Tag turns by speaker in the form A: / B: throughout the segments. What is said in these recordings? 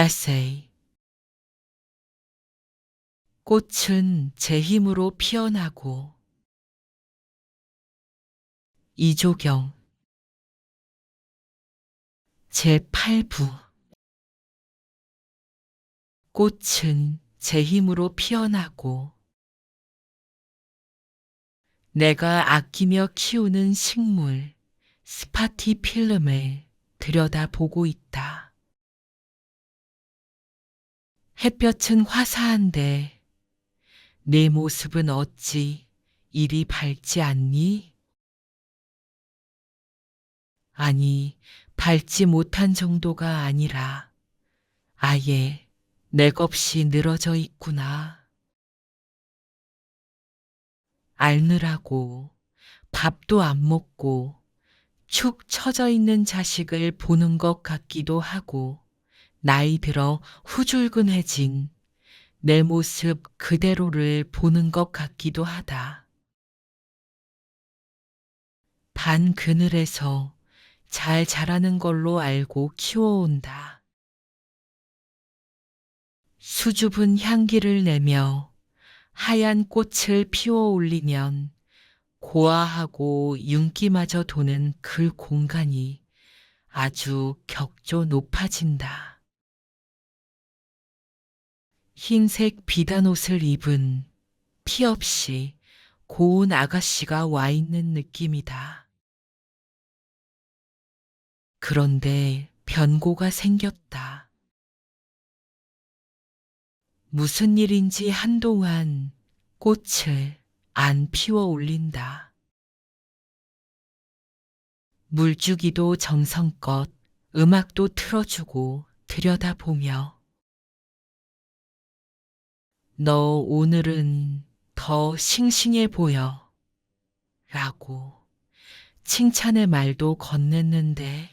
A: 에세이. 꽃은 제 힘으로 피어나고. 이조경. 제8부. 꽃은 제 힘으로 피어나고. 내가 아끼며 키우는 식물, 스파티필름을 들여다보고 있다. 햇볕은 화사한데 내 모습은 어찌 이리 밝지 않니? 아니, 밝지 못한 정도가 아니라 아예 맥없이 늘어져 있구나. 알느라고 밥도 안 먹고 축 처져 있는 자식을 보는 것 같기도 하고, 나이 들어 후줄근해진 내 모습 그대로를 보는 것 같기도 하다. 반 그늘에서 잘 자라는 걸로 알고 키워온다. 수줍은 향기를 내며 하얀 꽃을 피워 올리면 고아하고 윤기마저 도는 그 공간이 아주 격조 높아진다. 흰색 비단 옷을 입은 피 없이 고운 아가씨가 와 있는 느낌이다. 그런데 변고가 생겼다. 무슨 일인지 한동안 꽃을 안 피워 올린다. 물주기도 정성껏 음악도 틀어주고 들여다보며 너 오늘은 더 싱싱해 보여 라고 칭찬의 말도 건넸는데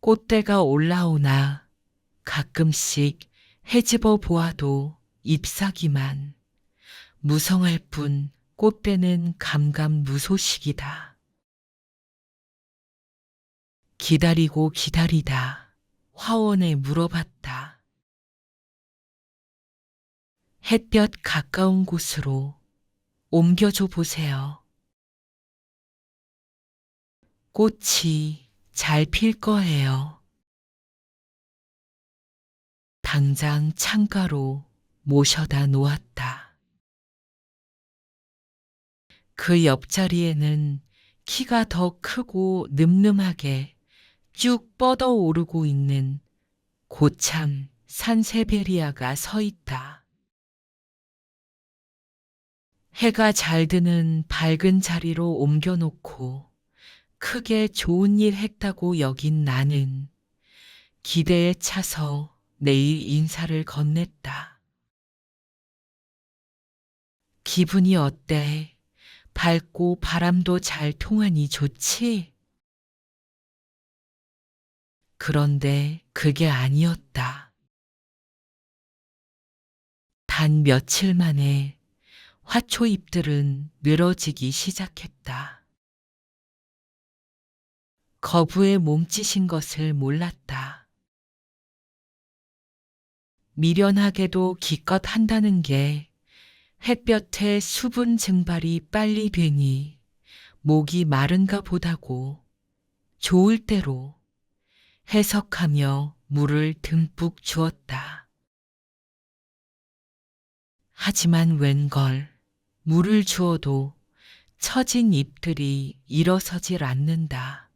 A: 꽃대가 올라오나 가끔씩 헤집어 보아도 잎사귀만 무성할 뿐 꽃대는 감감무소식이다. 기다리고 기다리다 화원에 물어봤다. 햇볕 가까운 곳으로 옮겨줘 보세요. 꽃이 잘 필 거예요. 당장 창가로 모셔다 놓았다. 그 옆자리에는 키가 더 크고 늠름하게 쭉 뻗어 오르고 있는 고참 산세베리아가 서 있다. 해가 잘 드는 밝은 자리로 옮겨놓고 크게 좋은 일 했다고 여긴 나는 기대에 차서 내일 인사를 건넸다. 기분이 어때? 밝고 바람도 잘 통하니 좋지? 그런데 그게 아니었다. 단 며칠 만에 화초잎들은 늘어지기 시작했다. 거부에 몸짓인 것을 몰랐다. 미련하게도 기껏 한다는 게 햇볕에 수분 증발이 빨리 되니 목이 마른가 보다고 좋을 대로 해석하며 물을 듬뿍 주었다. 하지만 웬걸 물을 주어도 처진 잎들이 일어서질 않는다.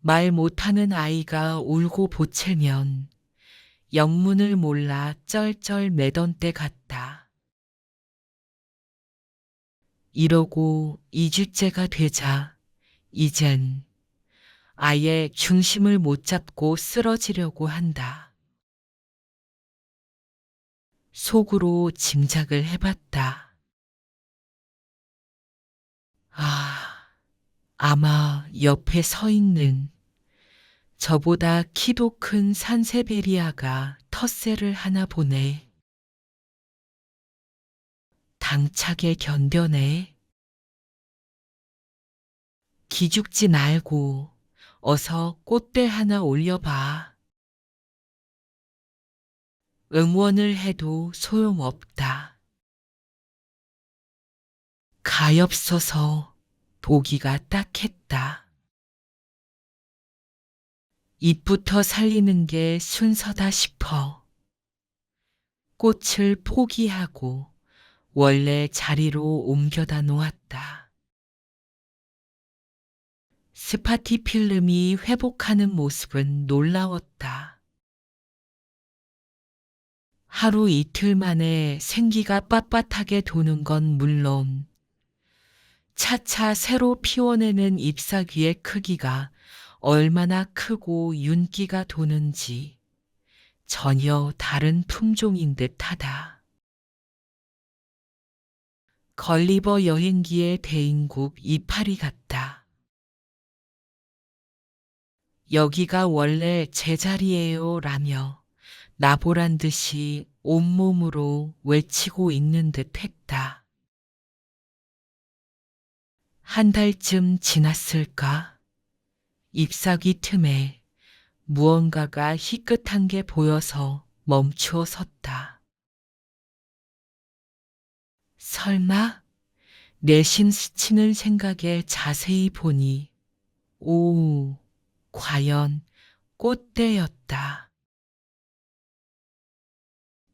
A: 말 못하는 아이가 울고 보채면 영문을 몰라 쩔쩔 매던 때 같다. 이러고 2주째가 되자 이젠 아예 중심을 못 잡고 쓰러지려고 한다. 속으로 짐작을 해봤다. 아마 옆에 서 있는 저보다 키도 큰 산세베리아가 텃세를 하나 보네. 당차게 견뎌내. 기죽지 말고 어서 꽃대 하나 올려봐. 응원을 해도 소용없다. 가엾어서 보기가 딱했다. 잎부터 살리는 게 순서다 싶어 꽃을 포기하고 원래 자리로 옮겨다 놓았다. 스파티필름이 회복하는 모습은 놀라웠다. 하루 이틀 만에 생기가 빳빳하게 도는 건 물론 차차 새로 피워내는 잎사귀의 크기가 얼마나 크고 윤기가 도는지 전혀 다른 품종인 듯하다. 걸리버 여행기의 대인국 이파리 같다. 여기가 원래 제 자리예요 라며 나보란 듯이 온몸으로 외치고 있는 듯 했다. 한 달쯤 지났을까? 잎사귀 틈에 무언가가 희끗한 게 보여서 멈추어 섰다. 설마? 내심 스치는 생각에 자세히 보니 오, 과연 꽃대였다.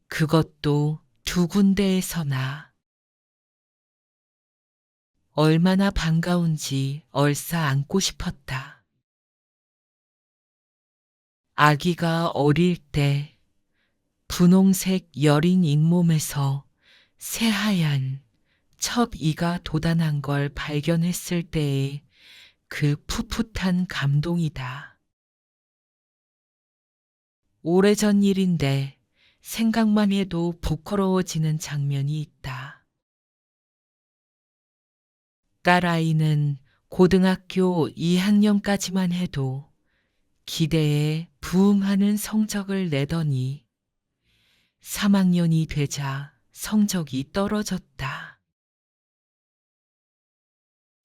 A: 그것도 두 군데에서나. 얼마나 반가운지 얼싸 안고 싶었다. 아기가 어릴 때 분홍색 여린 잇몸에서 새하얀 첩이가 돋아난 걸 발견했을 때의 그 풋풋한 감동이다. 오래전 일인데 생각만 해도 부끄러워지는 장면이 있다. 딸아이는 고등학교 2학년까지만 해도 기대에 부응하는 성적을 내더니 3학년이 되자 성적이 떨어졌다.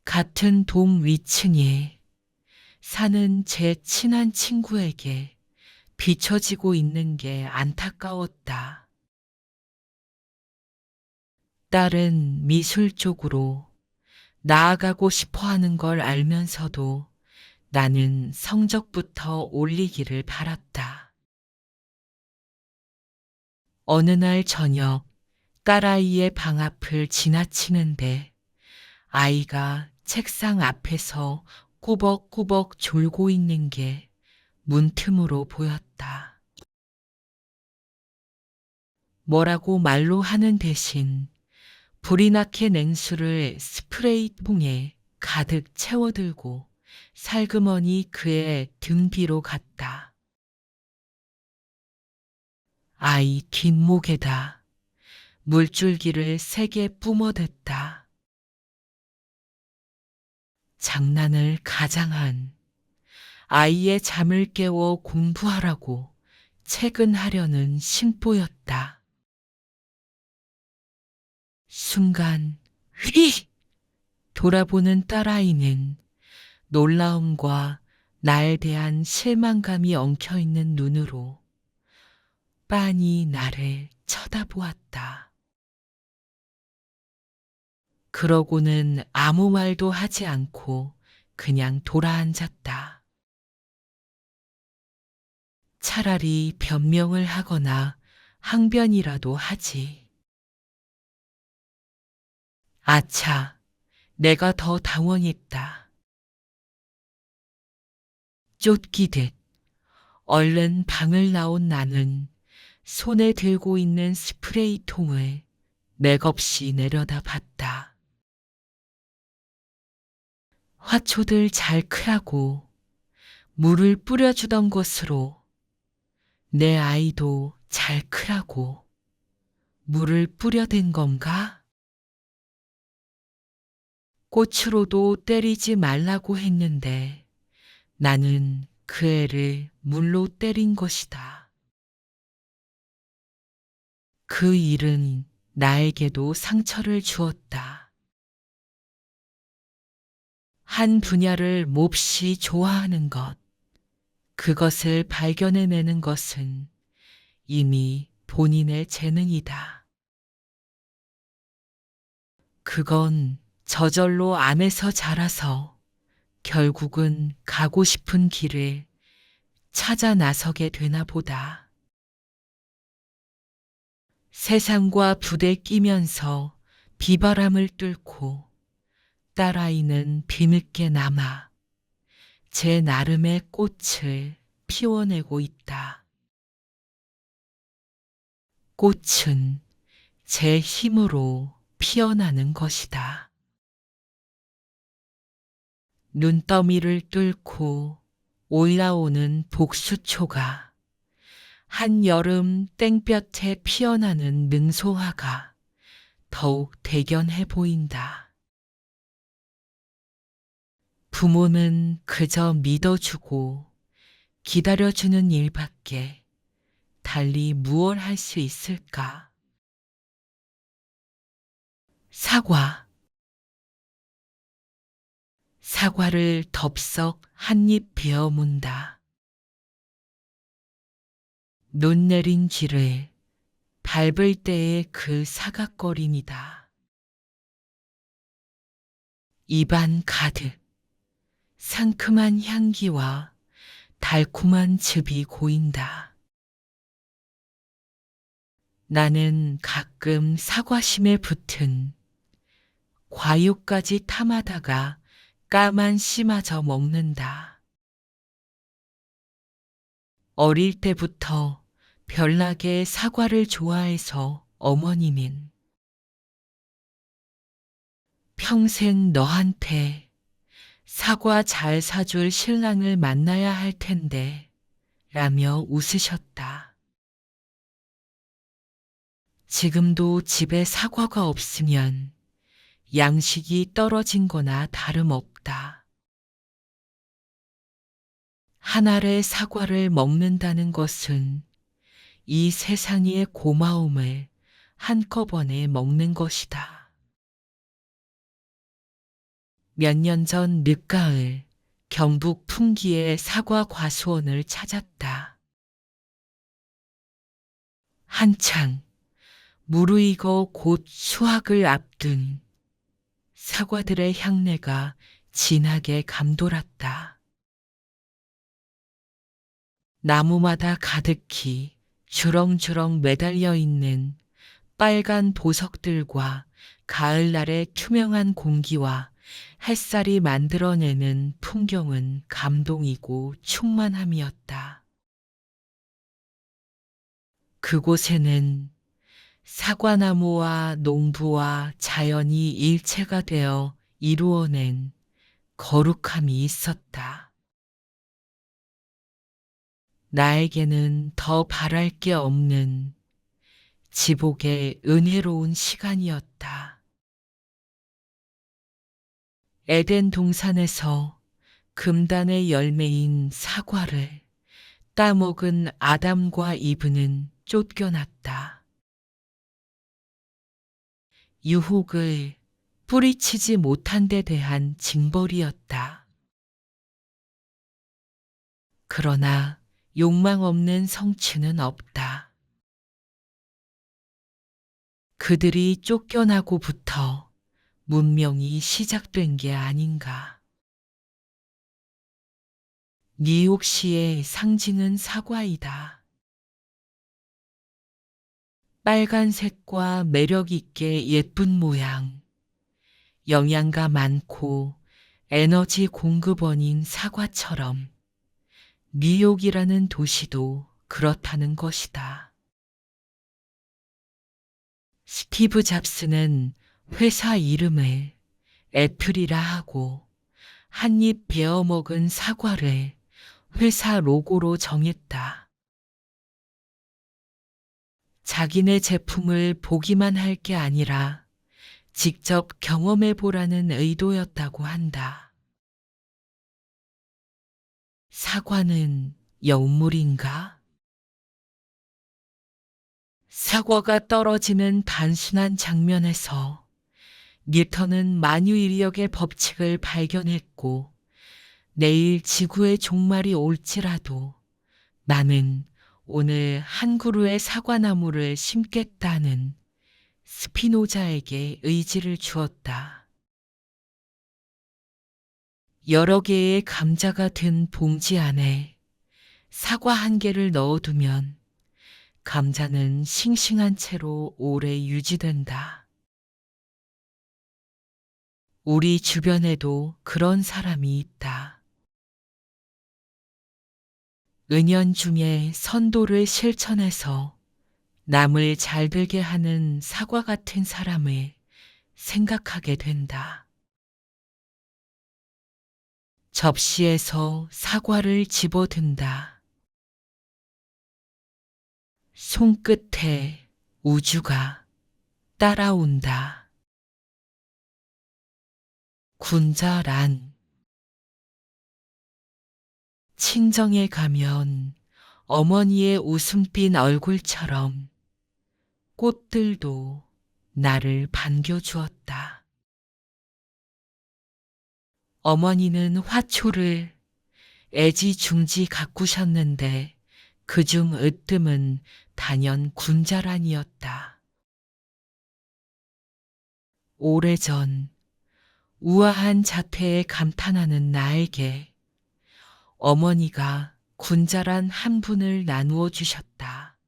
A: 같은 동 위층에 사는 제 친한 친구에게 비춰지고 있는 게 안타까웠다. 딸은 미술 쪽으로 나아가고 싶어 하는 걸 알면서도 나는 성적부터 올리기를 바랐다. 어느 날 저녁 딸아이의 방 앞을 지나치는데 아이가 책상 앞에서 꾸벅꾸벅 졸고 있는 게 문틈으로 보였다. 뭐라고 말로 하는 대신 불이 나게 냉수를 스프레이통에 가득 채워들고 살그머니 그의 등 뒤로 갔다. 아이 뒷목에다 물줄기를 세게 뿜어댔다. 장난을 가장한 아이의 잠을 깨워 공부하라고 퇴근하려는 심보였다. 순간 휘! 돌아보는 딸아이는 놀라움과 나에 대한 실망감이 엉켜있는 눈으로 빤히 나를 쳐다보았다. 그러고는 아무 말도 하지 않고 그냥 돌아앉았다. 차라리 변명을 하거나 항변이라도 하지. 아차, 내가 더 당황했다. 쫓기듯 얼른 방을 나온 나는 손에 들고 있는 스프레이통을 맥없이 내려다 봤다. 화초들 잘 크라고 물을 뿌려주던 것으로 내 아이도 잘 크라고 물을 뿌려댄 건가? 꽃으로도 때리지 말라고 했는데 나는 그 애를 물로 때린 것이다. 그 일은 나에게도 상처를 주었다. 한 분야를 몹시 좋아하는 것, 그것을 발견해내는 것은 이미 본인의 재능이다. 그건 저절로 안에서 자라서 결국은 가고 싶은 길을 찾아 나서게 되나 보다. 세상과 부대끼면서 비바람을 뚫고 딸아이는 뒤늦게 남아 제 나름의 꽃을 피워내고 있다. 꽃은 제 힘으로 피어나는 것이다. 눈더미를 뚫고 올라오는 복수초가 한여름 땡볕에 피어나는 능소화가 더욱 대견해 보인다. 부모는 그저 믿어주고 기다려주는 일밖에 달리 무얼 할 수 있을까? 사과. 사과를 덥석 한 입 베어 문다. 눈 내린 길을 밟을 때의 그 사각거림이다. 입안 가득 상큼한 향기와 달콤한 즙이 고인다. 나는 가끔 사과심에 붙은 과육까지 탐하다가 까만 씨마저 먹는다. 어릴 때부터 별나게 사과를 좋아해서 어머니는 평생 너한테 사과 잘 사줄 신랑을 만나야 할 텐데 라며 웃으셨다. 지금도 집에 사과가 없으면 양식이 떨어진 거나 다름없다. 한 알의 사과를 먹는다는 것은 이 세상의 고마움을 한꺼번에 먹는 것이다. 몇 년 전 늦가을 경북 풍기의 사과 과수원을 찾았다. 한창 무르익어 곧 수확을 앞둔 사과들의 향내가 진하게 감돌았다. 나무마다 가득히 주렁주렁 매달려 있는 빨간 보석들과 가을날의 투명한 공기와 햇살이 만들어내는 풍경은 감동이고 충만함이었다. 그곳에는 사과나무와 농부와 자연이 일체가 되어 이루어낸 거룩함이 있었다. 나에게는 더 바랄 게 없는 지복의 은혜로운 시간이었다. 에덴 동산에서 금단의 열매인 사과를 따먹은 아담과 이브는 쫓겨났다. 유혹을 뿌리치지 못한 데 대한 징벌이었다. 그러나 욕망 없는 성취는 없다. 그들이 쫓겨나고부터 문명이 시작된 게 아닌가. 뉴욕시의 상징은 사과이다. 빨간색과 매력 있게 예쁜 모양, 영양가 많고 에너지 공급원인 사과처럼 뉴욕이라는 도시도 그렇다는 것이다. 스티브 잡스는 회사 이름을 애플이라 하고 한 입 베어 먹은 사과를 회사 로고로 정했다. 자기네 제품을 보기만 할 게 아니라 직접 경험해 보라는 의도였다고 한다. 사과는 영물인가? 사과가 떨어지는 단순한 장면에서 뉴턴은 만유인력의 법칙을 발견했고 내일 지구의 종말이 올지라도 나는 오늘 한 그루의 사과나무를 심겠다는 스피노자에게 의지를 주었다. 여러 개의 감자가 든 봉지 안에 사과 한 개를 넣어두면 감자는 싱싱한 채로 오래 유지된다. 우리 주변에도 그런 사람이 있다. 은연중에 선도를 실천해서 남을 잘 되게 하는 사과 같은 사람을 생각하게 된다. 접시에서 사과를 집어든다. 손끝에 우주가 따라온다. 군자란 친정에 가면 어머니의 웃음띤 얼굴처럼 꽃들도 나를 반겨주었다. 어머니는 화초를 애지중지 가꾸셨는데 그중 으뜸은 단연 군자란이었다. 오래전 우아한 자태에 감탄하는 나에게 어머니가 군자란 한 분을 나누어 주셨다.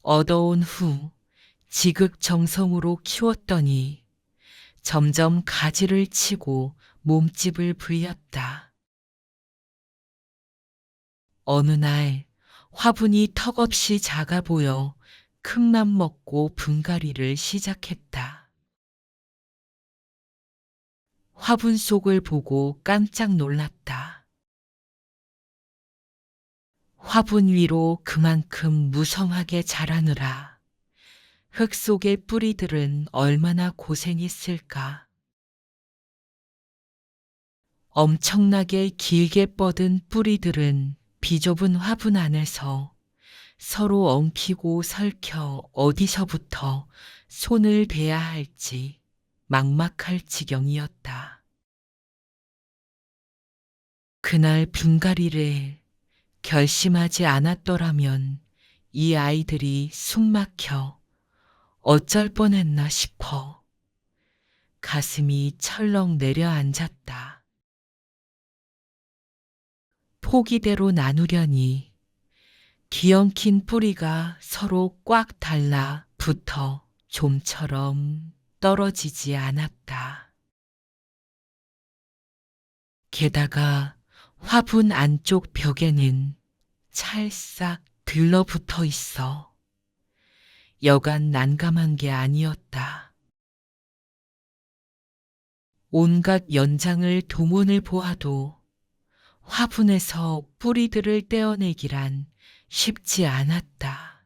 A: 얻어온 후 지극정성으로 키웠더니 점점 가지를 치고 몸집을 불렸다. 어느 날 화분이 턱없이 작아 보여 큰맘 먹고 분갈이를 시작했다. 화분 속을 보고 깜짝 놀랐다. 화분 위로 그만큼 무성하게 자라느라 흙 속의 뿌리들은 얼마나 고생했을까. 엄청나게 길게 뻗은 뿌리들은 비좁은 화분 안에서 서로 엉키고 설켜 어디서부터 손을 대야 할지 막막할 지경이었다. 그날 분갈이를 결심하지 않았더라면 이 아이들이 숨막혀 어쩔 뻔했나 싶어 가슴이 철렁 내려앉았다. 포기대로 나누려니 기엉킨 뿌리가 서로 꽉 달라 붙어 좀처럼 떨어지지 않았다. 게다가 화분 안쪽 벽에는 찰싹 들러붙어 있어 여간 난감한 게 아니었다. 온갖 연장을 도문을 보아도 화분에서 뿌리들을 떼어내기란 쉽지 않았다.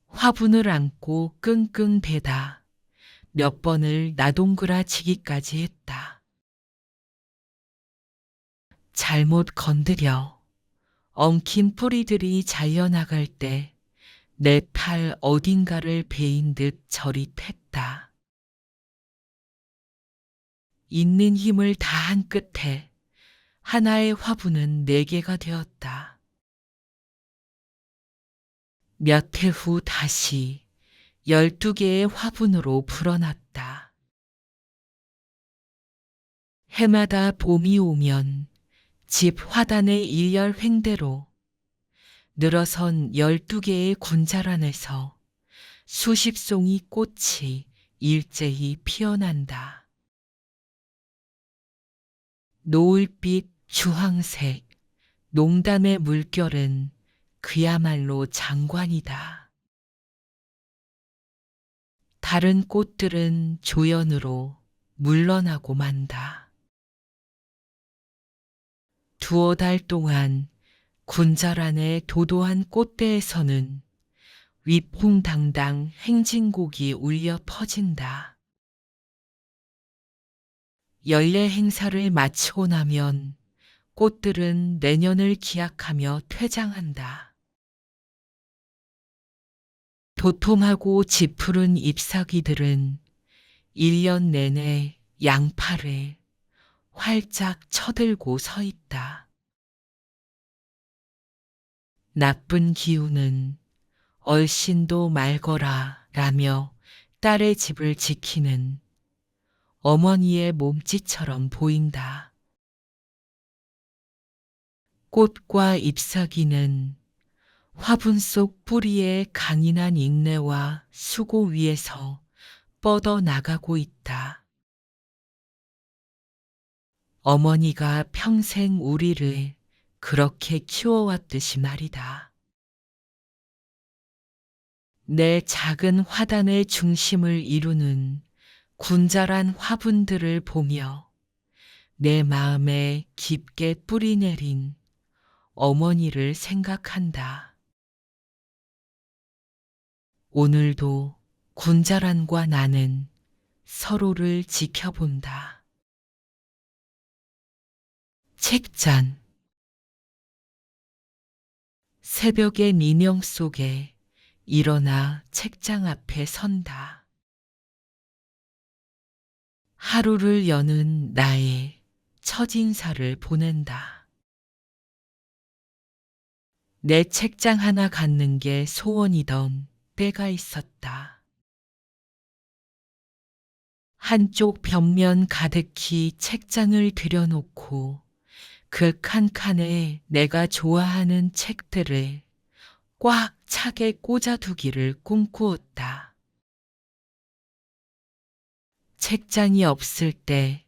A: 화분을 안고 끙끙 대다 몇 번을 나동그라치기까지 했다. 잘못 건드려 엉킨 뿌리들이 잘려나갈 때 내 팔 어딘가를 베인 듯 저릿했다. 있는 힘을 다한 끝에 하나의 화분은 4개가 되었다. 몇 해 후 다시 12개의 화분으로 불어났다. 해마다 봄이 오면 집 화단의 일열 횡대로 늘어선 12개의 군자란에서 수십 송이 꽃이 일제히 피어난다. 노을빛, 주황색, 농담의 물결은 그야말로 장관이다. 다른 꽃들은 조연으로 물러나고 만다. 두어 달 동안 군자란의 도도한 꽃대에서는 위풍당당 행진곡이 울려 퍼진다. 연례 행사를 마치고 나면 꽃들은 내년을 기약하며 퇴장한다. 도톰하고 지푸른 잎사귀들은 1년 내내 양팔을 활짝 쳐들고 서 있다. 나쁜 기운은 얼씬도 말거라 라며 딸의 집을 지키는 어머니의 몸짓처럼 보인다. 꽃과 잎사귀는 화분 속 뿌리의 강인한 인내와 수고 위에서 뻗어 나가고 있다. 어머니가 평생 우리를 그렇게 키워왔듯이 말이다. 내 작은 화단의 중심을 이루는 군자란 화분들을 보며 내 마음에 깊게 뿌리 내린 어머니를 생각한다. 오늘도 군자란과 나는 서로를 지켜본다. 책잔. 새벽의 민영 속에 일어나 책장 앞에 선다. 하루를 여는 나의 첫인사를 보낸다. 내 책장 하나 갖는 게 소원이던 때가 있었다. 한쪽 벽면 가득히 책장을 들여놓고 그 칸칸에 내가 좋아하는 책들을 꽉 차게 꽂아두기를 꿈꾸었다. 책장이 없을 때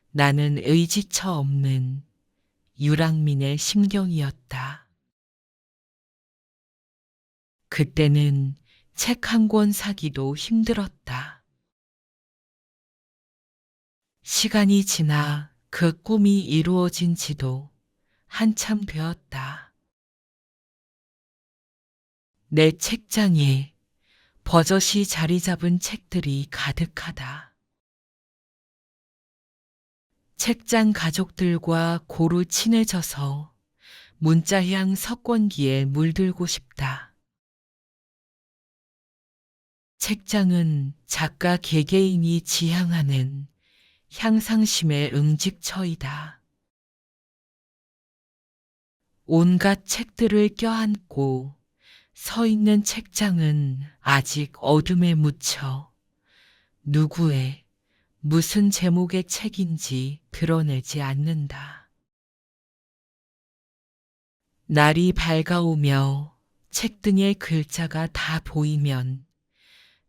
A: 나는 의지처 없는 유랑민의 심경이었다. 그때는 책 한 권 사기도 힘들었다. 시간이 지나 그 꿈이 이루어진 지도 한참 되었다. 내 책장에 버젓이 자리 잡은 책들이 가득하다. 책장 가족들과 고루 친해져서 문자향 석권기에 물들고 싶다. 책장은 작가 개개인이 지향하는 향상심의 응집처이다. 온갖 책들을 껴안고 서 있는 책장은 아직 어둠에 묻혀 누구의 무슨 제목의 책인지 드러내지 않는다. 날이 밝아오며 책등에 글자가 다 보이면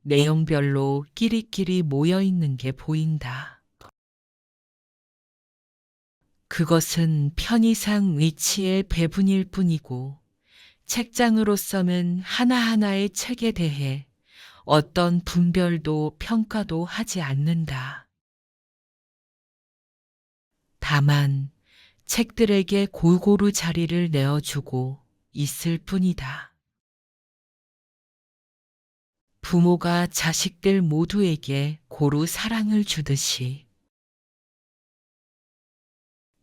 A: 내용별로 끼리끼리 모여 있는 게 보인다. 그것은 편의상 위치의 배분일 뿐이고 책장으로서는 하나하나의 책에 대해 어떤 분별도 평가도 하지 않는다. 다만 책들에게 골고루 자리를 내어주고 있을 뿐이다. 부모가 자식들 모두에게 고루 사랑을 주듯이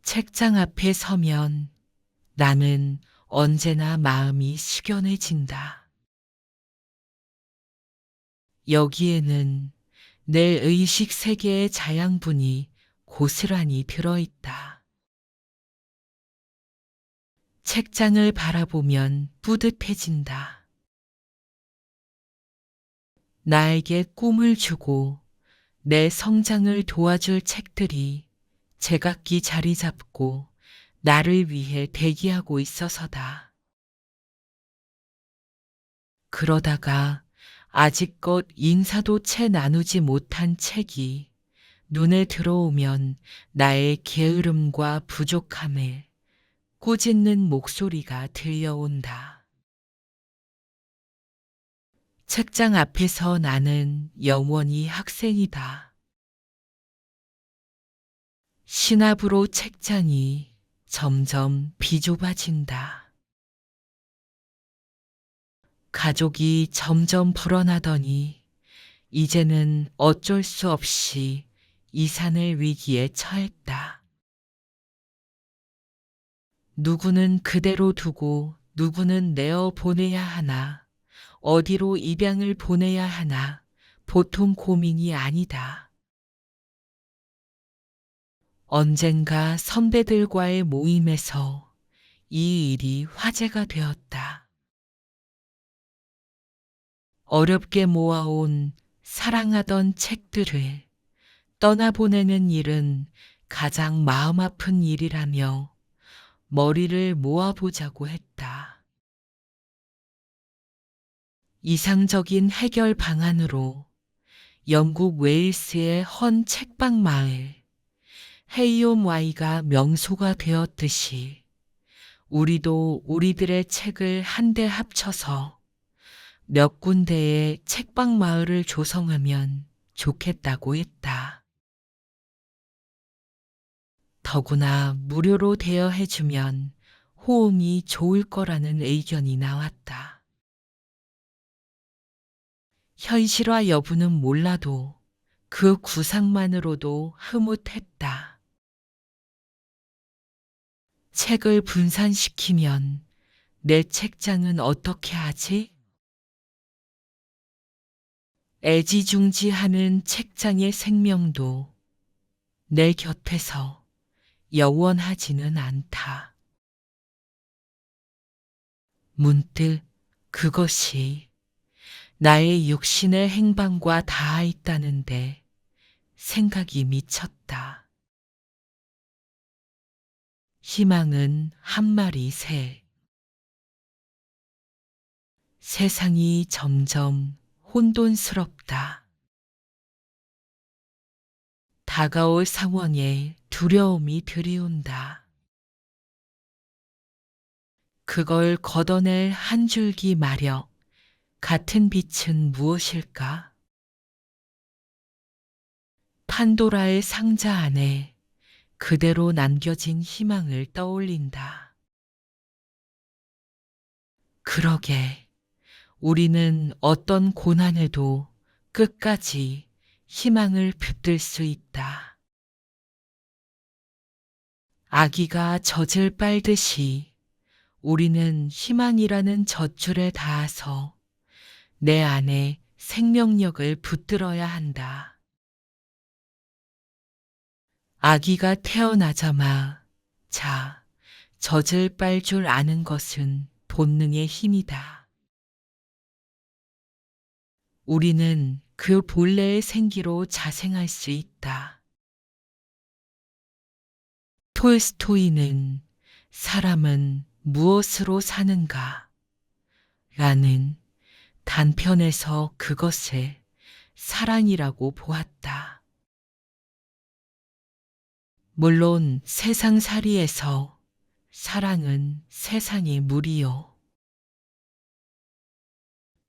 A: 책장 앞에 서면 나는 언제나 마음이 숙연해진다. 여기에는 내 의식 세계의 자양분이 고스란히 들어있다. 책장을 바라보면 뿌듯해진다. 나에게 꿈을 주고 내 성장을 도와줄 책들이 제각기 자리 잡고 나를 위해 대기하고 있어서다. 그러다가 아직껏 인사도 채 나누지 못한 책이 눈에 들어오면 나의 게으름과 부족함에 꾸짖는 목소리가 들려온다. 책장 앞에서 나는 영원히 학생이다. 신압으로 책장이 점점 비좁아진다. 가족이 점점 불어나더니 이제는 어쩔 수 없이 이산의 위기에 처했다. 누구는 그대로 두고 누구는 내어 보내야 하나 어디로 입양을 보내야 하나 보통 고민이 아니다. 언젠가 선배들과의 모임에서 이 일이 화제가 되었다. 어렵게 모아온 사랑하던 책들을 떠나보내는 일은 가장 마음 아픈 일이라며 머리를 모아보자고 했다. 이상적인 해결 방안으로 영국 웨일스의 헌 책방 마을 헤이옴와이가 명소가 되었듯이 우리도 우리들의 책을 한데 합쳐서 몇 군데의 책방 마을을 조성하면 좋겠다고 했다. 더구나 무료로 대여해주면 호응이 좋을 거라는 의견이 나왔다. 현실화 여부는 몰라도 그 구상만으로도 흐뭇했다. 책을 분산시키면 내 책장은 어떻게 하지? 애지중지하는 책장의 생명도 내 곁에서 영원하지는 않다. 문득 그것이 나의 육신의 행방과 닿아 있다는데 생각이 미쳤다. 희망은 한 마리 새. 세상이 점점 혼돈스럽다. 다가올 상황에 두려움이 들이운다. 그걸 걷어낼 한 줄기 마력 같은 빛은 무엇일까? 판도라의 상자 안에 그대로 남겨진 희망을 떠올린다. 그러게, 우리는 어떤 고난에도 끝까지 희망을 붙들 수 있다. 아기가 젖을 빨듯이 우리는 희망이라는 젖줄에 닿아서 내 안에 생명력을 붙들어야 한다. 아기가 태어나자마자 젖을 빨 줄 아는 것은 본능의 힘이다. 우리는 그 본래의 생기로 자생할 수 있다. 톨스토이는 사람은 무엇으로 사는가? 라는 단편에서 그것을 사랑이라고 보았다. 물론 세상살이에서 사랑은 세상의 물이요.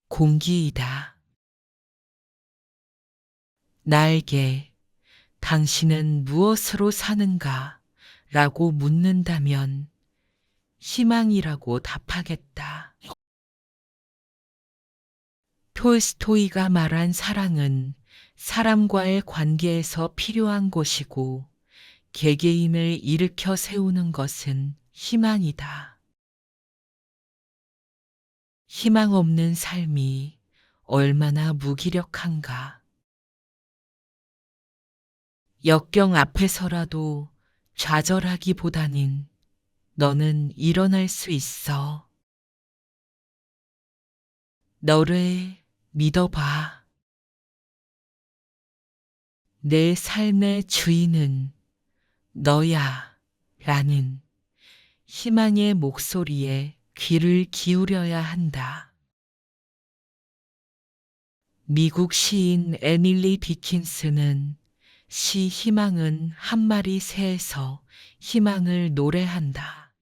A: 공기이다. 나에게 당신은 무엇으로 사는가? 라고 묻는다면 희망이라고 답하겠다. 톨스토이가 말한 사랑은 사람과의 관계에서 필요한 것이고 개개인을 일으켜 세우는 것은 희망이다. 희망 없는 삶이 얼마나 무기력한가. 역경 앞에서라도 좌절하기보다는 너는 일어날 수 있어. 너를 믿어봐. 내 삶의 주인은 너야. 라는 희망의 목소리에 귀를 기울여야 한다. 미국 시인 에밀리 디킨스는 시 희망은 한 마리 새에서 희망을 노래한다.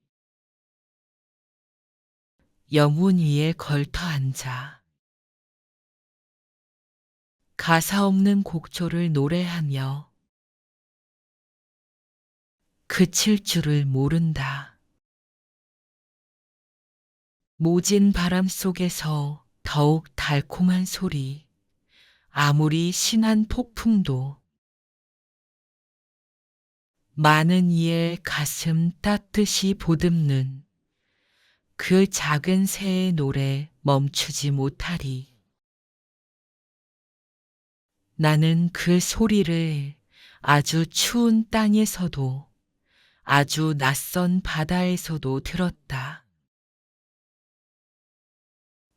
A: 영혼 위에 걸터 앉아 가사 없는 곡조를 노래하며 그칠 줄을 모른다. 모진 바람 속에서 더욱 달콤한 소리, 아무리 심한 폭풍도 많은 이의 가슴 따뜻이 보듬는 그 작은 새의 노래 멈추지 못하리. 나는 그 소리를 아주 추운 땅에서도 아주 낯선 바다에서도 들었다.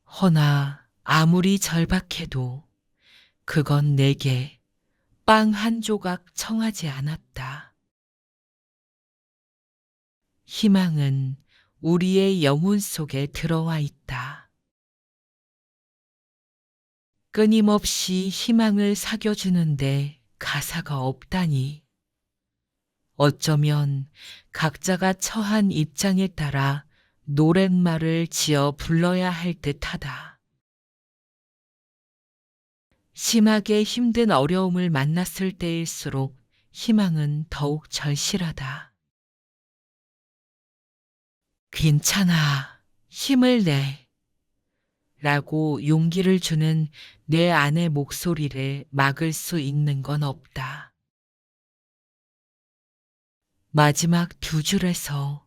A: 허나 아무리 절박해도 그건 내게 빵 한 조각 청하지 않았다. 희망은 우리의 영혼 속에 들어와 있다. 끊임없이 희망을 사겨주는데 가사가 없다니. 어쩌면 각자가 처한 입장에 따라 노랫말을 지어 불러야 할 듯하다. 심하게 힘든 어려움을 만났을 때일수록 희망은 더욱 절실하다. 괜찮아. 힘을 내. 라고 용기를 주는 내 안의 목소리를 막을 수 있는 건 없다. 마지막 두 줄에서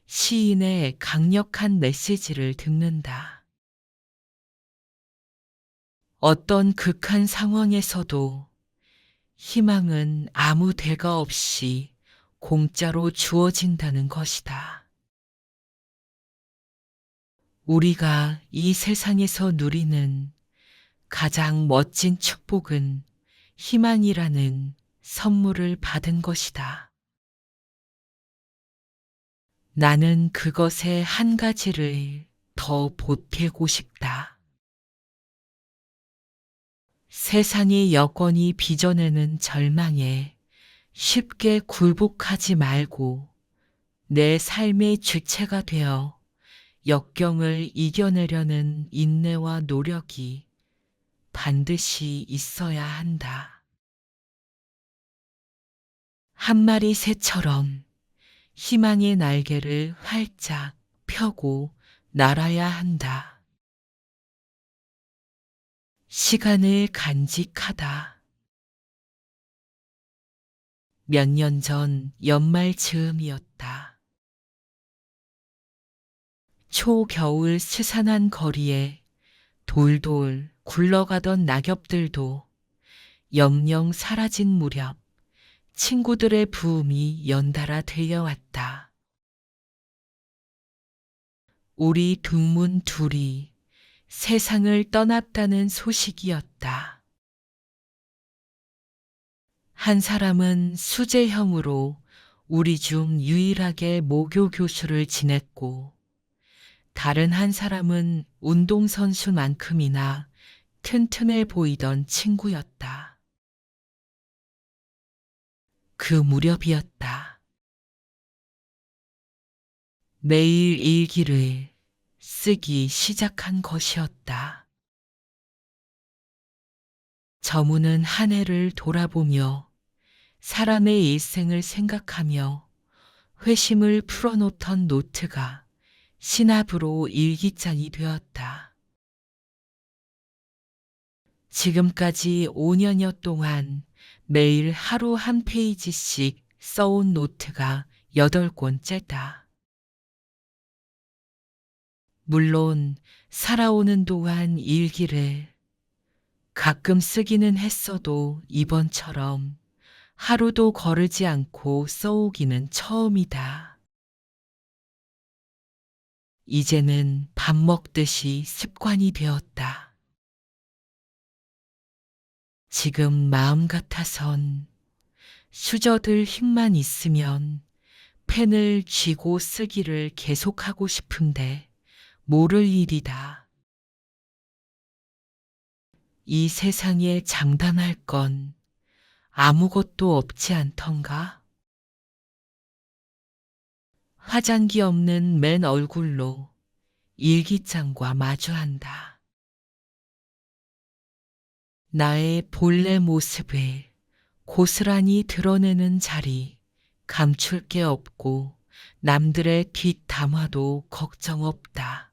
A: 시인의 강력한 메시지를 듣는다. 어떤 극한 상황에서도 희망은 아무 대가 없이 공짜로 주어진다는 것이다. 우리가 이 세상에서 누리는 가장 멋진 축복은 희망이라는 선물을 받은 것이다. 나는 그것의 한 가지를 더 보태고 싶다. 세상의 여건이 빚어내는 절망에 쉽게 굴복하지 말고 내 삶의 주체가 되어 역경을 이겨내려는 인내와 노력이 반드시 있어야 한다. 한 마리 새처럼 희망의 날개를 활짝 펴고 날아야 한다. 시간을 간직하다. 몇 년 전 연말 즈음이었다. 초겨울 스산한 거리에 돌돌 굴러가던 낙엽들도 영영 사라진 무렵 친구들의 부음이 연달아 들려왔다. 우리 동문 둘이 세상을 떠났다는 소식이었다. 한 사람은 수재형으로 우리 중 유일하게 모교 교수를 지냈고, 다른 한 사람은 운동선수만큼이나 튼튼해 보이던 친구였다. 그 무렵이었다. 매일 일기를 쓰기 시작한 것이었다. 저무는 한 해를 돌아보며 사람의 일생을 생각하며 회심을 풀어놓던 노트가 시나브로 일기장이 되었다. 지금까지 5년여 동안 매일 하루 한 페이지씩 써온 노트가 8권째다. 물론 살아오는 동안 일기를 가끔 쓰기는 했어도 이번처럼 하루도 거르지 않고 써오기는 처음이다. 이제는 밥 먹듯이 습관이 되었다. 지금 마음 같아선 수저들 힘만 있으면 펜을 쥐고 쓰기를 계속하고 싶은데 모를 일이다. 이 세상에 장담할 건 아무것도 없지 않던가? 화장기 없는 맨 얼굴로 일기장과 마주한다. 나의 본래 모습을 고스란히 드러내는 자리, 감출 게 없고 남들의 뒷담화도 걱정 없다.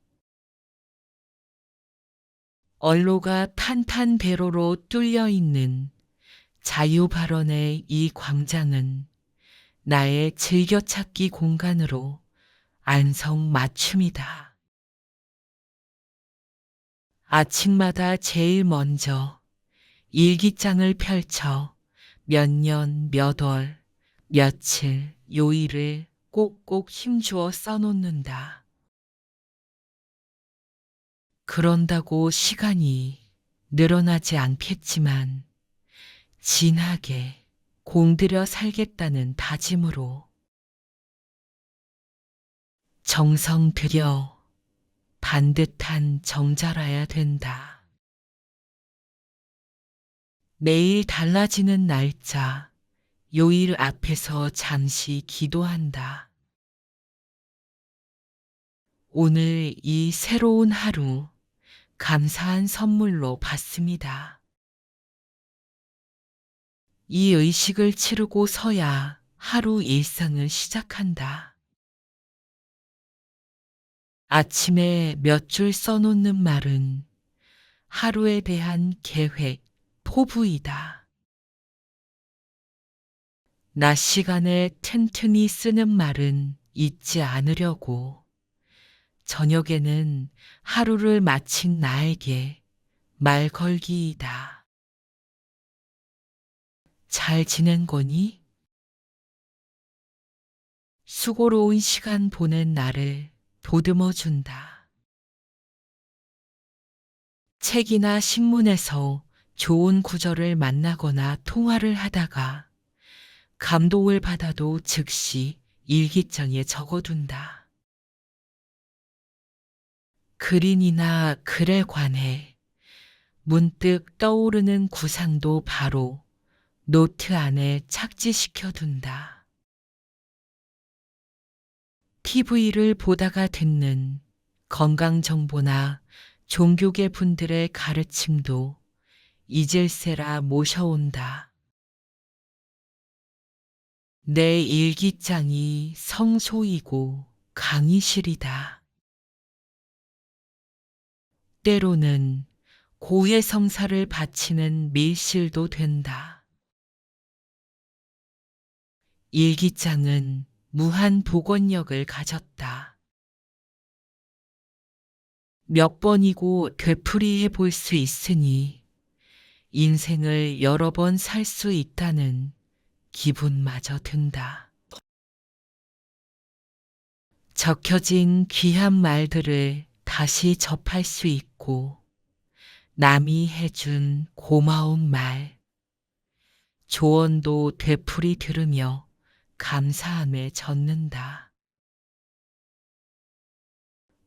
A: 언로가 탄탄대로로 뚫려 있는 자유 발언의 이 광장은 나의 즐겨찾기 공간으로 안성맞춤이다. 아침마다 제일 먼저 일기장을 펼쳐 몇 년, 몇 월, 며칠, 요일을 꼭꼭 힘주어 써놓는다. 그런다고 시간이 늘어나지 않겠지만 진하게 공들여 살겠다는 다짐으로 정성 들여 반듯한 정자라야 된다. 매일 달라지는 날짜, 요일 앞에서 잠시 기도한다. 오늘 이 새로운 하루, 감사한 선물로 받습니다. 이 의식을 치르고 서야 하루 일상을 시작한다. 아침에 몇 줄 써놓는 말은 하루에 대한 계획, 포부이다. 낮 시간에 틈틈이 쓰는 말은 잊지 않으려고. 저녁에는 하루를 마친 나에게 말 걸기이다. 잘 지낸 거니? 수고로운 시간 보낸 나를 보듬어 준다. 책이나 신문에서 좋은 구절을 만나거나 통화를 하다가 감동을 받아도 즉시 일기장에 적어둔다. 글인이나 글에 관해 문득 떠오르는 구상도 바로 노트 안에 착지시켜둔다. TV를 보다가 듣는 건강정보나 종교계 분들의 가르침도 잊을세라 모셔온다. 내 일기장이 성소이고 강의실이다. 때로는 고해성사를 바치는 밀실도 된다. 일기장은 무한 복원력을 가졌다. 몇 번이고 되풀이해 볼 수 있으니 인생을 여러 번 살 수 있다는 기분마저 든다. 적혀진 귀한 말들을 다시 접할 수 있고 남이 해준 고마운 말, 조언도 되풀이 들으며 감사함에 젖는다.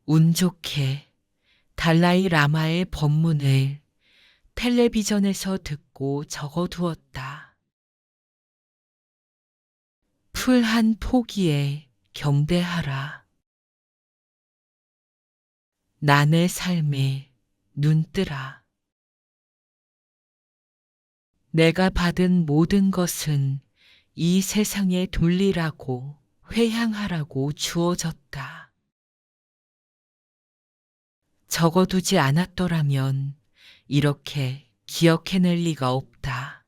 A: 운 좋게 달라이 라마의 법문을 텔레비전에서 듣고 적어두었다. 풀 한 포기에 경배하라. 난의 삶에 눈뜨라. 내가 받은 모든 것은 이 세상에 돌리라고 회향하라고 주어졌다. 적어두지 않았더라면 이렇게 기억해낼 리가 없다.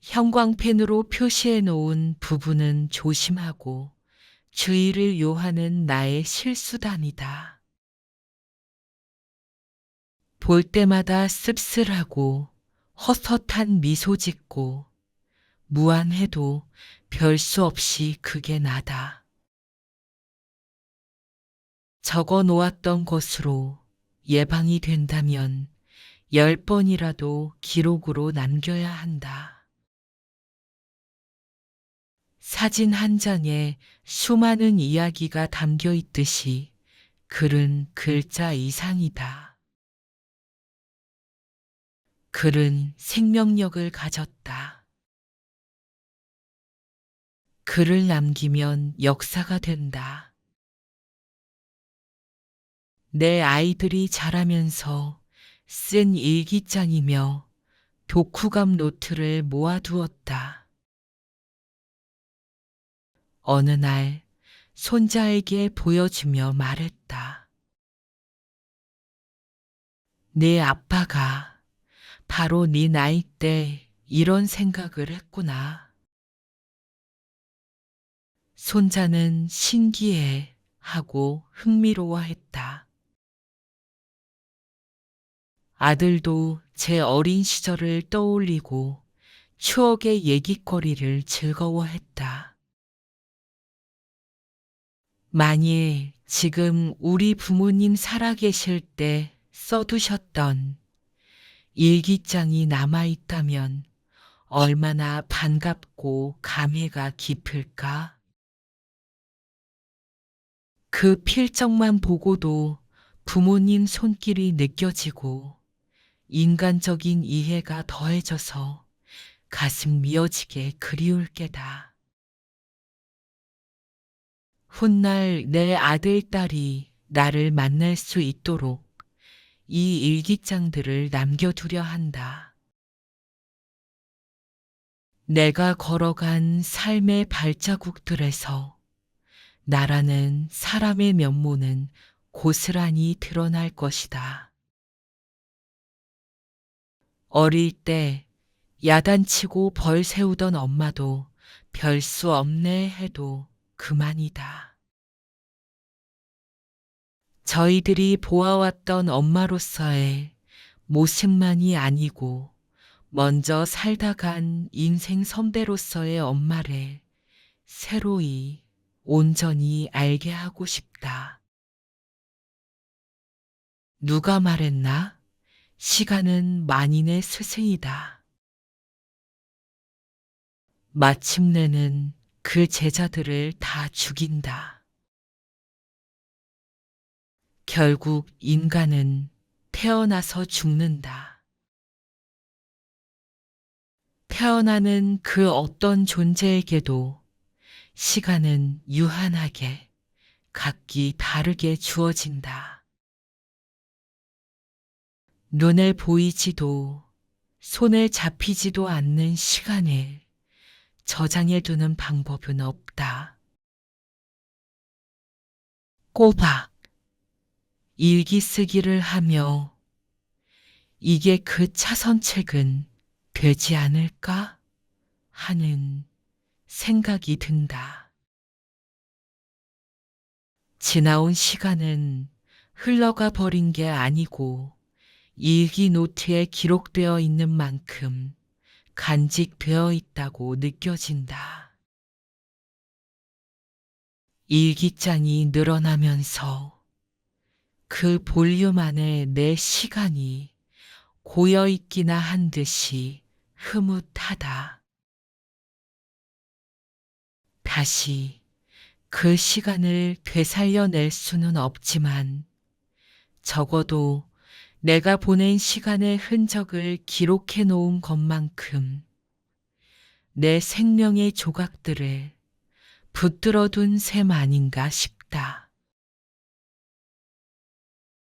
A: 형광펜으로 표시해 놓은 부분은 조심하고 주의를 요하는 나의 실수단이다. 볼 때마다 씁쓸하고 헛헛한 미소 짓고 무안해도 별 수 없이 그게 나다. 적어 놓았던 것으로 예방이 된다면 10번이라도 기록으로 남겨야 한다. 사진 한 장에 수많은 이야기가 담겨 있듯이 글은 글자 이상이다. 글은 생명력을 가졌다. 글을 남기면 역사가 된다. 내 아이들이 자라면서 쓴 일기장이며 독후감 노트를 모아두었다. 어느 날 손자에게 보여주며 말했다. 네 아빠가 바로 네 나이 때 이런 생각을 했구나. 손자는 신기해 하고 흥미로워했다. 아들도 제 어린 시절을 떠올리고 추억의 얘기거리를 즐거워했다. 만일 지금 우리 부모님 살아계실 때 써두셨던 일기장이 남아있다면 얼마나 반갑고 감회가 깊을까? 그 필적만 보고도 부모님 손길이 느껴지고 인간적인 이해가 더해져서 가슴 미어지게 그리울 게다. 훗날 내 아들, 딸이 나를 만날 수 있도록 이 일기장들을 남겨두려 한다. 내가 걸어간 삶의 발자국들에서 나라는 사람의 면모는 고스란히 드러날 것이다. 어릴 때 야단치고 벌 세우던 엄마도 별 수 없네 해도 그만이다. 저희들이 보아왔던 엄마로서의 모습만이 아니고 먼저 살다 간 인생 선배로서의 엄마를 새로이 온전히 알게 하고 싶다. 누가 말했나? 시간은 만인의 스승이다. 마침내는 그 제자들을 다 죽인다. 결국 인간은 태어나서 죽는다. 태어나는 그 어떤 존재에게도 시간은 유한하게 각기 다르게 주어진다. 눈에 보이지도 손에 잡히지도 않는 시간을 저장해두는 방법은 없다. 꼬박 일기 쓰기를 하며 이게 그 차선책은 되지 않을까 하는 생각이 든다. 지나온 시간은 흘러가 버린 게 아니고 일기 노트에 기록되어 있는 만큼 간직되어 있다고 느껴진다. 일기장이 늘어나면서 그 볼륨 안에 내 시간이 고여있기나 한 듯이 흐뭇하다. 다시 그 시간을 되살려낼 수는 없지만 적어도 내가 보낸 시간의 흔적을 기록해 놓은 것만큼 내 생명의 조각들을 붙들어 둔 셈 아닌가 싶다.